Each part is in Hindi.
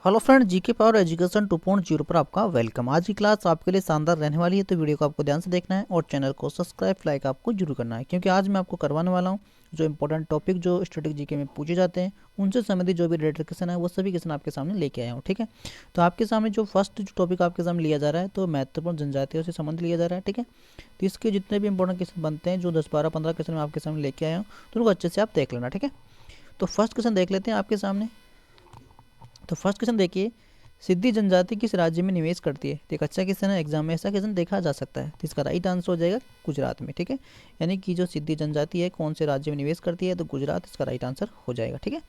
Hello friend, GK power education 2.0 पर आपका वेलकम। आज की क्लास आपके लिए शानदार रहने वाली है, तो वीडियो को आपको ध्यान से देखना है और चैनल को सब्सक्राइब लाइक आपको जरूर करना है, क्योंकि आज मैं आपको करवाने वाला हूं जो इंपॉर्टेंट टॉपिक जो स्टैटिक जीके में पूछे जाते हैं उनसे संबंधित जो भी रिलेटेड क्वेश्चन है वो सभी क्वेश्चन आपके सामने लेके आया हूँ। ठीक है, तो आपके सामने जो फर्स्ट जो टॉपिक आपके सामने लिया जा रहा है तो महत्वपूर्ण जनजातियों से संबंध लिया जा रहा है। ठीक है, तो इसके जितने भी इंपॉर्टेंट क्वेश्चन बनते हैं जो 10-12-15 क्वेश्चन मैं आपके सामने लेके आया हूँ तो उनको अच्छे से आप देख लेना। ठीक है, तो फर्स्ट क्वेश्चन देख लेते हैं आपके सामने। तो फर्स्ट क्वेश्चन देखिए, सिद्धि जनजाति किस राज्य में निवेश करती है। तो एक अच्छा क्वेश्चन है, एग्जाम में ऐसा क्वेश्चन देखा जा सकता है। तो इसका राइट आंसर हो जाएगा गुजरात में। ठीक है, यानी कि जो सिद्धि जनजाति है कौन से राज्य में निवेश करती है, तो गुजरात इसका राइट आंसर हो जाएगा। ठीक है,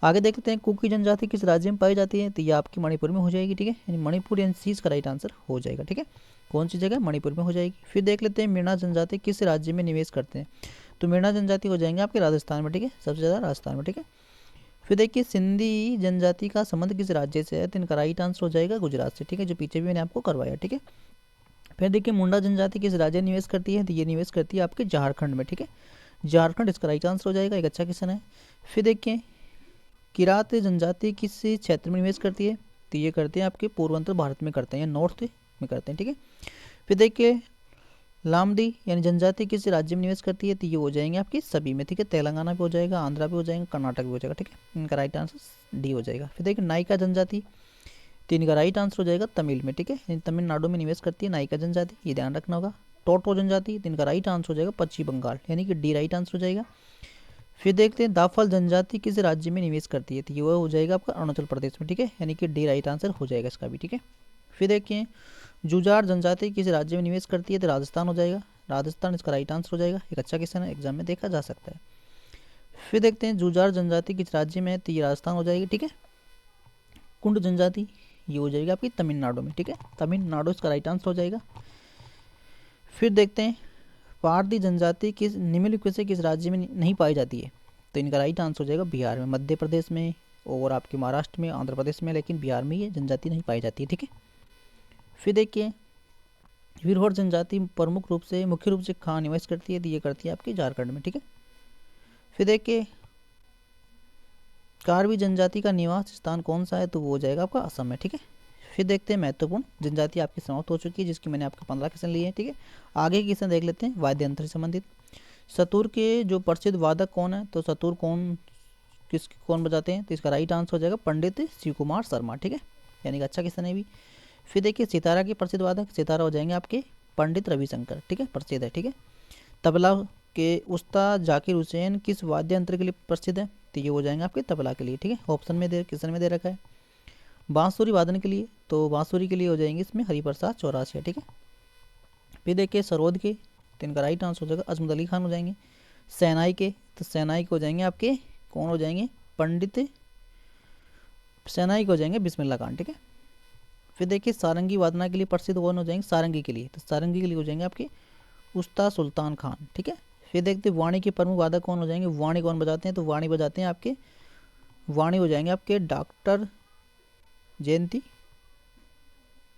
आगे देखते हैं, कुकी जनजाति किस राज्य में पाई जाती है। तो ये आपकी मणिपुर में हो जाएगी। ठीक है, यानी मणिपुर एंड सी इसका राइट आंसर हो जाएगा। ठीक है, कौन सी जगह, मणिपुर में हो जाएगी। फिर देख लेते हैं, मीणा जनजाति किस राज्य में निवेश करते हैं। तो मीणा जनजाति हो जाएंगे आपके राजस्थान में। ठीक है, सबसे ज़्यादा राजस्थान में। ठीक है, फिर देखिए, सिंधी जनजाति का संबंध किस राज्य से है। तो इनका राइट आंसर हो जाएगा गुजरात से। ठीक है, जो पीछे भी मैंने आपको करवाया। ठीक है, फिर देखिए, मुंडा जनजाति किस राज्य में निवेश करती है। तो ये निवेश करती है आपके झारखंड में। ठीक है, झारखंड इसका राइट आंसर हो जाएगा। एक अच्छा क्वेश्चन है। फिर देखिए, किरात जनजाति किस क्षेत्र में निवेश करती है। तो ये करते हैं आपके पूर्वोत्तर भारत में करते हैं या नॉर्थ में करते हैं। ठीक है, फिर देखिए, लामडी यानी जनजाति किस राज्य में निवेश करती है। तो ये हो जाएंगे आपकी सभी में। ठीक है, तेलंगाना पे हो जाएगा, आंध्रा पे हो जाएगा, कर्नाटक पे हो जाएगा। ठीक है, इनका राइट आंसर डी हो जाएगा। फिर देखिए, नायका जनजाति, तो इनका राइट आंसर हो जाएगा तमिल में। ठीक है, तमिलनाडु में निवेश करती है नायका जनजाति, ये ध्यान रखना होगा। टोटो जनजाति, तो इनका राइट आंसर हो जाएगा पश्चिम बंगाल, यानी कि डी राइट आंसर हो जाएगा। फिर देखते हैं, दाफल जनजाति किस राज्य में निवेश करती है। तो ये हो जाएगा आपका अरुणाचल प्रदेश में। ठीक है, यानी कि डी राइट आंसर हो जाएगा इसका भी। ठीक है, फिर देखिए, जुजार जनजाति किस राज्य में निवेश करती है। तो राजस्थान हो जाएगा, राजस्थान इसका राइट आंसर हो जाएगा। एक अच्छा क्वेश्चन है, एग्जाम में देखा जा सकता है। फिर देखते हैं, जुजार जनजाति किस राज्य में है। तो ये राजस्थान हो जाएगी। ठीक है, कुंड जनजाति ये हो जाएगी आपकी तमिलनाडु में। ठीक है, तमिलनाडु इसका राइट आंसर हो जाएगा। फिर देखते हैं, पारधी जनजाति किस निम्नलिखित से किस राज्य में नहीं पाई जाती है। तो इनका राइट आंसर हो जाएगा बिहार में, मध्य प्रदेश में और आपके महाराष्ट्र में, आंध्र प्रदेश में, लेकिन बिहार में ये जनजाति नहीं पाई जाती है। ठीक है, फिर देखिए, वीरहोर जनजाति प्रमुख रूप से मुख्य रूप से कहाँ निवेश करती है। तो ये करती है आपकी झारखंड में। ठीक है, फिर देखिए, कार्बी जनजाति का निवास स्थान कौन सा है। तो वो हो जाएगा आपका असम में। ठीक है, फिर देखते हैं, महत्वपूर्ण जनजाति आपकी समाप्त हो चुकी है, जिसकी मैंने आपके 15 क्वेश्चन लिए हैं। ठीक है, आगे के क्वेश्चन देख लेते हैं, वाद्य यंत्र से संबंधित। सतुर के जो प्रसिद्ध वादक कौन है। तो सतुर कौन बजाते हैं। तो इसका राइट आंसर हो जाएगा पंडित शिव कुमार शर्मा। ठीक है, यानी कि अच्छा क्वेश्चन है भी। फिर देखिए, सितारा के प्रसिद्ध वादक, सितारा हो जाएंगे आपके पंडित रविशंकर। ठीक है, प्रसिद्ध है। ठीक है, तबला के उस्ताद जाकिर हुसैन किस वाद्य यंत्र के लिए प्रसिद्ध है। तो ये हो जाएंगे आपके तबला के लिए। ठीक है, ऑप्शन में क्वेश्चन में दे रखा है। बांसुरी वादन के लिए, तो बांसुरी के लिए हो जाएंगे इसमें हरिप्रसाद चौरासिया। ठीक है, फिर देखिए, सरोद के, तो इनका राइट आंसर हो जाएगा अजमत अली खान हो जाएंगे। सेनाई के, तो सेनाई के हो जाएंगे आपके कौन हो जाएंगे, पंडित सेनाई के हो जाएंगे बिस्मिल्लाह खान। ठीक है, फिर देखिए, सारंगी वादना के लिए प्रसिद्ध कौन हो जाएंगे, सारंगी के लिए। तो सारंगी के लिए हो जाएंगे आपके उस्ताद सुल्तान खान। ठीक है, फिर देखते हैं, वाणी के प्रमुख वादक कौन हो जाएंगे, वाणी कौन बजाते हैं। तो वाणी बजाते हैं आपके वाणी हो जाएंगे आपके डॉक्टर जयंती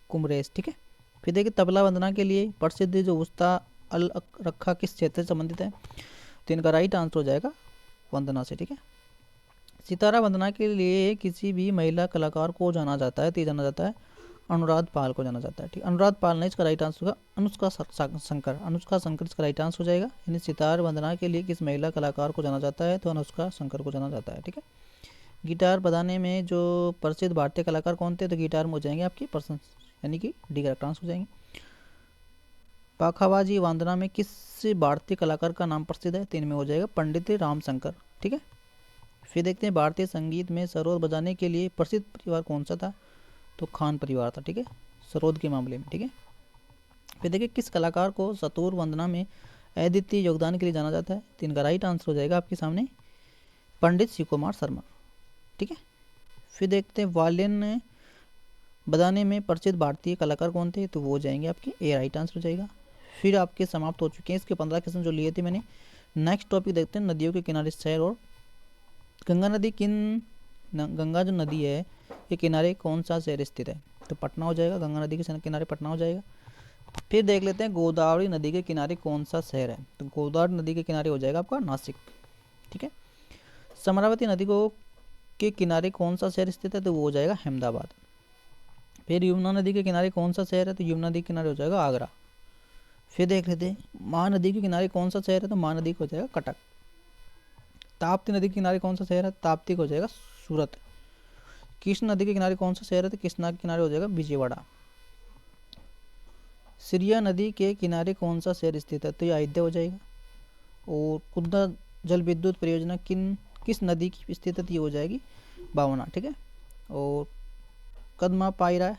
कुमरेश। ठीक है, फिर देखिए, तबला वंदना के लिए प्रसिद्ध जो उस्ताद अल रखा किस क्षेत्र से संबंधित है। तो इनका राइट आंसर हो जाएगा वंदना से। ठीक है, सितारा वंदना के लिए किसी भी महिला कलाकार को जाना जाता है। तो जाना जाता है अनुराध पाल को जाना जाता है। ठीक, अनुराध पाल नहीं, इसका राइट आंसर होगा अनुष्का शंकर। अनुष्का शंकर इसका राइट आंसर हो जाएगा। यानी सितार वंदना के लिए किस महिला कलाकार को जाना जाता है। तो अनुष्का शंकर को जाना जाता है। ठीक है, गिटार बजाने में जो प्रसिद्ध भारतीय कलाकार कौन थे। तो गिटार में हो जाएंगे आपके पर्सन, यानी कि डी करेक्ट आंसर हो जाएंगे। पाखाबाजी वंदना में किस भारतीय कलाकार का नाम प्रसिद्ध है। तो इनमें हो जाएगा पंडित रामशंकर। ठीक है, फिर देखते हैं, भारतीय संगीत में सरोद बजाने के लिए प्रसिद्ध परिवार कौन सा था। तो खान परिवार था। ठीक है, सरोद के मामले में। ठीक है, फिर देखिए, किस कलाकार को सतुर वंदना में अद्वितीय योगदान के लिए जाना जाता है। तो इनका राइट आंसर हो जाएगा आपके सामने पंडित शिव कुमार शर्मा। ठीक है, फिर देखते हैं, वायलिन बजाने में प्रसिद्ध भारतीय कलाकार कौन थे। तो वो हो जाएंगे आपके ए राइट आंसर हो जाएगा। फिर आपके समाप्त हो चुके हैं इसके 15 क्वेश्चन जो लिए थे मैंने। नेक्स्ट टॉपिक देखते हैं, नदियों के किनारे शहर और गंगा नदी गंगा जो नदी है ये किनारे कौन सा शहर स्थित है। तो पटना हो जाएगा, गंगा नदी के किनारे पटना हो जाएगा। फिर देख लेते हैं, गोदावरी नदी के किनारे कौन सा शहर है। तो गोदावरी नदी के किनारे हो जाएगा आपका नासिक। ठीक है, समरावती नदी को के किनारे कौन सा शहर स्थित है, तो वो हो जाएगा अहमदाबाद। फिर यमुना नदी के किनारे कौन सा शहर है, तो यमुना नदी के किनारे हो जाएगा आगरा। फिर देख लेते हैं महानदी के किनारे कौन सा शहर है, तो महानदी को हो जाएगा कटक। ताप्ती नदी के किनारे कौन सा शहर है, ताप्ती को हो जाएगा सूरत। कृष्ण नदी के किनारे कौन सा शहर है, तो कृष्णा के किनारे हो जाएगा विजयवाड़ा। सिरिया नदी के किनारे कौन सा शहर स्थित है, तो ये अयोध्या हो जाएगा। और कुद्दा जल विद्युत परियोजना किस नदी की स्थित है, तो ये हो जाएगी बावना। ठीक है। और कदमा पायरा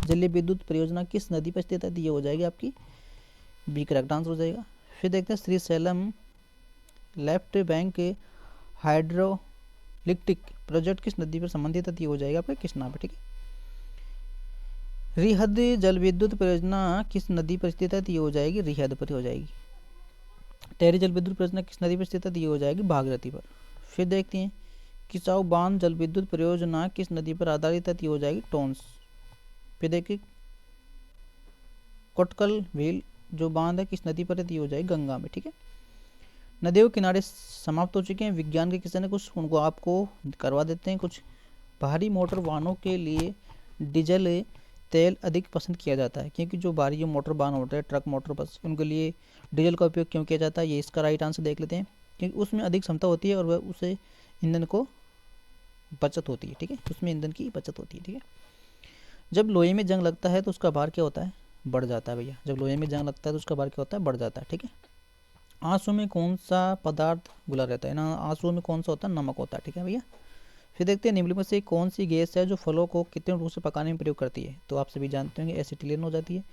जलीय विद्युत परियोजना किस नदी पर स्थित है, तो ये हो जाएगी आपकी बी, करेक्ट आंसर हो जाएगा। फिर देखते हैं श्रीशैलम लेफ्ट बैंक हाइड्रोलिक्टिक प्रोजेक्ट किस नदी पर संबंधित है, तो ये हो जाएगा आपका कृष्णा पे। ठीक है। रिहद जल विद्युत परियोजना किस नदी पर स्थित है, तो ये हो जाएगी रिहद पर हो जाएगी। टेहरी जल विद्युत परियोजना किस नदी पर स्थित है, तो ये हो जाएगी भागीरथी पर। फिर देखते हैं किसाऊ बांध जल विद्युत परियोजना किस नदी पर आधारित है, तो ये हो जाएगी टोंस। फिर देखिए कोटकल व्हील जो बांध है किस नदी पर है, तो ये हो जाएगी गंगा में। ठीक है। नदियों के किनारे समाप्त हो चुके हैं विज्ञान के किस्से ने कुछ, उनको आपको करवा देते हैं कुछ। भारी मोटर वाहनों के लिए डीजल तेल अधिक पसंद किया जाता है, क्योंकि जो भारी मोटर वाहन होते हैं ट्रक मोटर बस, उनके लिए डीजल का उपयोग क्यों किया जाता है, ये इसका राइट आंसर देख लेते हैं। क्योंकि उसमें अधिक क्षमता होती है और वह उसे ईंधन को बचत होती है। ठीक है। उसमें ईंधन की बचत होती है। ठीक है। जब लोहे में जंग लगता है तो उसका भार क्या होता है, बढ़ जाता है भैया। जब लोहे में जंग लगता है तो उसका भार क्या होता है, बढ़ जाता है। ठीक है। आंसू में कौन सा पदार्थ घुला रहता है ना, आंसू में कौन सा होता है, नमक होता है। ठीक है भैया। फिर देखते हैं निम्नलिखित में से कौन सी गैस है जो फलों को कृत्रिम रूप से पकाने में प्रयोग करती है, तो आप सभी जानते होंगे एसिटिलीन हो जाती है।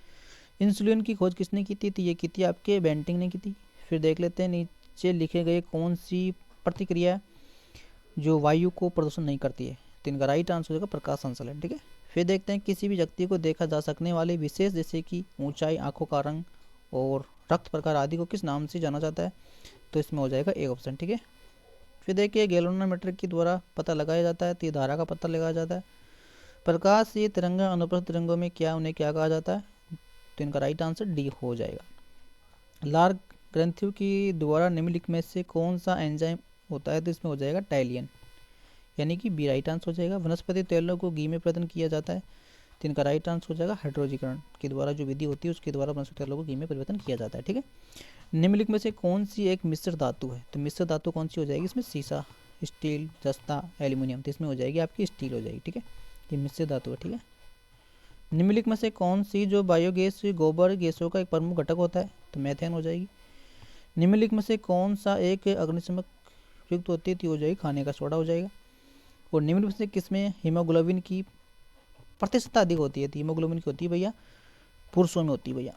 इंसुलिन की खोज किसने की थी, तो ये की थी आपके बेंटिंग ने की थी। फिर देख लेते हैं नीचे लिखे गए कौन सी प्रतिक्रिया जो वायु को प्रदूषण नहीं करती है, तो इनका राइट आंसर होगा प्रकाश संश्लेषण। ठीक है। फिर देखते हैं किसी भी व्यक्ति को देखा जा सकने वाले विशेष जैसे कि ऊंचाई, आंखों का रंग और रक्त प्रकार आदि को किस नाम से जाना जाता है, तो इसमें हो जाएगा ए ऑप्शन। ठीक है। फिर देखिए गैल्वेनोमीटर के द्वारा पता लगाया जाता है, तो ये धारा का पता लगाया जाता है। प्रकाश ये तिरंगा अनुप्रस्थ तिरंगों में क्या उन्हें क्या कहा जाता है, तो इनका राइट आंसर डी हो जाएगा। लार ग्रंथियों की द्वारा निम्नलिखित में से कौन सा एंजाइम होता है, तो इसमें हो जाएगा टैलियन, यानी कि बी राइट आंसर हो जाएगा। वनस्पति तेलों को घी में परिवर्तन किया जाता है, तो इनका राइट आंसर हो जाएगा हाइड्रोजीकरण के द्वारा जो विधि होती है उसके द्वारा वनस्पति तेलों को घी में परिवर्तन किया जाता है। ठीक है। निम्नलिखित में से कौन सी एक मिश्र धातु है, तो मिश्र धातु कौन सी हो जाएगी, इसमें सीसा, स्टील, जस्ता, एल्यूमिनियम, तो इसमें हो जाएगी आपकी स्टील हो जाएगी। ठीक है। ये मिश्र धातु है। ठीक है। निम्नलिखित में से कौन सी जो बायोगैस गोबर गैसों का एक प्रमुख घटक होता है, तो मेथेन हो जाएगी। निम्नलिखित में से कौन सा एक अग्निशमक युक्त होती है, तो हो जाएगी खाने का सोडा हो जाएगा। और निम्नलिखित से किसमें हीमोग्लोबिन की प्रतिशतता अधिक होती है, तो हीमोग्लोबिन की होती है भैया पुरुषों में होती है भैया।